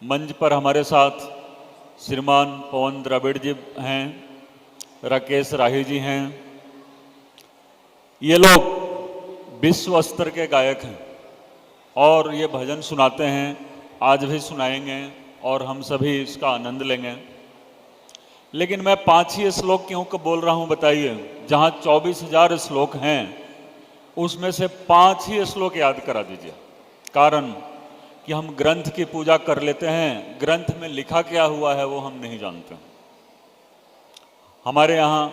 मंच पर हमारे साथ श्रीमान पवन द्रविड़ जी हैं, राकेश राही जी हैं। ये लोग विश्व स्तर के गायक हैं और ये भजन सुनाते हैं, आज भी सुनाएंगे और हम सभी इसका आनंद लेंगे। लेकिन मैं 5 ही श्लोक क्यों बोल रहा हूं बताइए? जहां 24,000 श्लोक हैं उसमें से 5 ही श्लोक याद करा दीजिए। कारण कि हम ग्रंथ की पूजा कर लेते हैं, ग्रंथ में लिखा क्या हुआ है वो हम नहीं जानते। हमारे यहाँ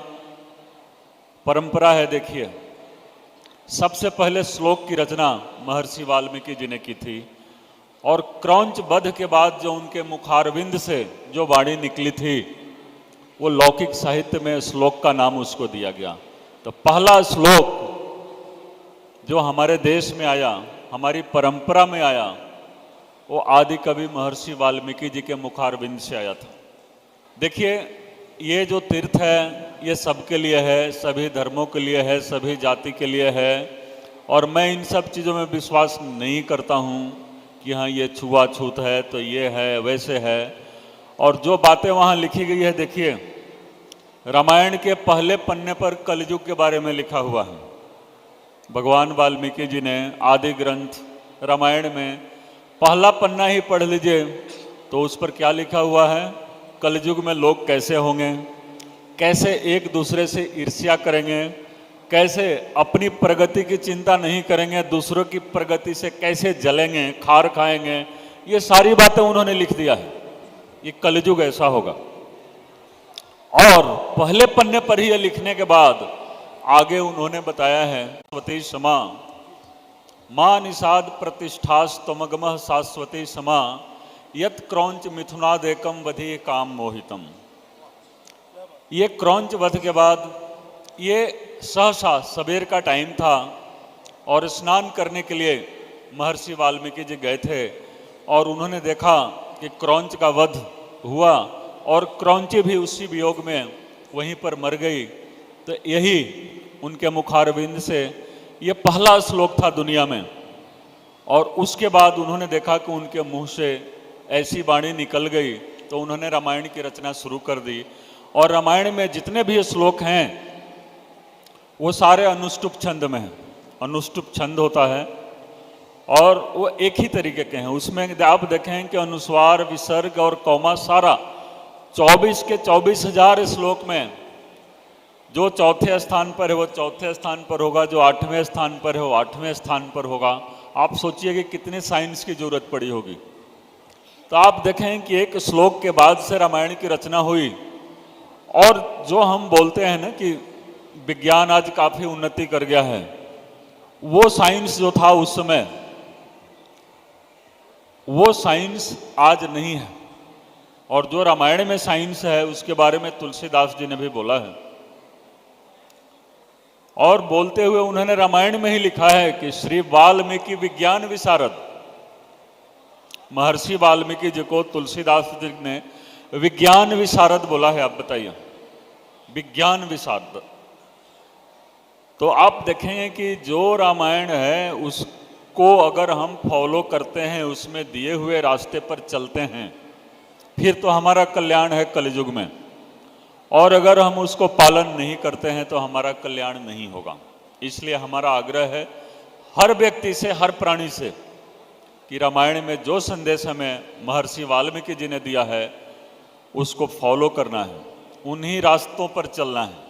परंपरा है, देखिए, सबसे पहले श्लोक की रचना महर्षि वाल्मीकि जी ने की थी और क्रौंच वध के बाद जो उनके मुखारविंद से जो वाणी निकली थी वो लौकिक साहित्य में श्लोक का नाम उसको दिया गया। तो पहला श्लोक जो हमारे देश में आया, हमारी परंपरा में आया, वो आदि कवि महर्षि वाल्मीकि जी के मुखारविंद से आया था। देखिए, ये जो तीर्थ है ये सबके लिए है, सभी धर्मों के लिए है, सभी जाति के लिए है और मैं इन सब चीज़ों में विश्वास नहीं करता हूँ कि हाँ ये छुआछूत है तो ये है वैसे है। और जो बातें वहाँ लिखी गई है, देखिए, रामायण के पहले पन्ने पर कलयुग के बारे में लिखा हुआ है। भगवान वाल्मीकि जी ने आदि ग्रंथ रामायण में पहला पन्ना ही पढ़ लीजिए तो उस पर क्या लिखा हुआ है? कलयुग में लोग कैसे होंगे, कैसे एक दूसरे से ईर्ष्या करेंगे, कैसे अपनी प्रगति की चिंता नहीं करेंगे, दूसरों की प्रगति से कैसे जलेंगे, खार खाएंगे, ये सारी बातें उन्होंने लिख दिया है। ये कलयुग ऐसा होगा। और पहले पन्ने पर ही ये लिखने के बाद आगे उन्होंने बताया है, शाश्वती समा मां निषाद प्रतिष्ठास्तमगमः शाश्वती समा यत क्रौंच मिथुनादेकम वधि काम मोहितम। ये क्रौंच वध के बाद ये सहसा सवेर का टाइम था और स्नान करने के लिए महर्षि वाल्मीकि जी गए थे और उन्होंने देखा कि क्रौंच का वध हुआ और क्रौंची भी उसी वियोग में वहीं पर मर गई। तो यही उनके मुखारविंद से ये पहला श्लोक था दुनिया में। और उसके बाद उन्होंने देखा कि उनके मुंह से ऐसी वाणी निकल गई तो उन्होंने रामायण की रचना शुरू कर दी। और रामायण में जितने भी श्लोक हैं वो सारे अनुष्टुप छंद में हैं। अनुष्टुप छंद होता है और वो एक ही तरीके के हैं। उसमें आप देखें कि अनुस्वार, विसर्ग और कौमा सारा 24 के 24,000 श्लोक में जो चौथे स्थान पर है वो चौथे स्थान पर होगा, जो 8वें स्थान पर है वो 8वें स्थान पर होगा। आप सोचिए कि कितने साइंस की जरूरत पड़ी होगी। तो आप देखें कि एक श्लोक के बाद से रामायण की रचना हुई। और जो हम बोलते हैं ना कि विज्ञान आज काफी उन्नति कर गया है, वो साइंस जो था उस समय, वो साइंस आज नहीं है। और जो रामायण में साइंस है उसके बारे में तुलसीदास जी ने भी बोला है। और बोलते हुए उन्होंने रामायण में ही लिखा है कि श्री वाल्मीकि विज्ञान विशारद। महर्षि वाल्मीकि जी को तुलसीदास जी ने विज्ञान विशारद बोला है। आप बताइए, विज्ञान विशारद। तो आप देखेंगे कि जो रामायण है उसको अगर हम फॉलो करते हैं, उसमें दिए हुए रास्ते पर चलते हैं, फिर तो हमारा कल्याण है कलयुग में। और अगर हम उसको पालन नहीं करते हैं तो हमारा कल्याण नहीं होगा। इसलिए हमारा आग्रह है हर व्यक्ति से, हर प्राणी से, कि रामायण में जो संदेश हमें महर्षि वाल्मीकि जी ने दिया है उसको फॉलो करना है, उन्हीं रास्तों पर चलना है।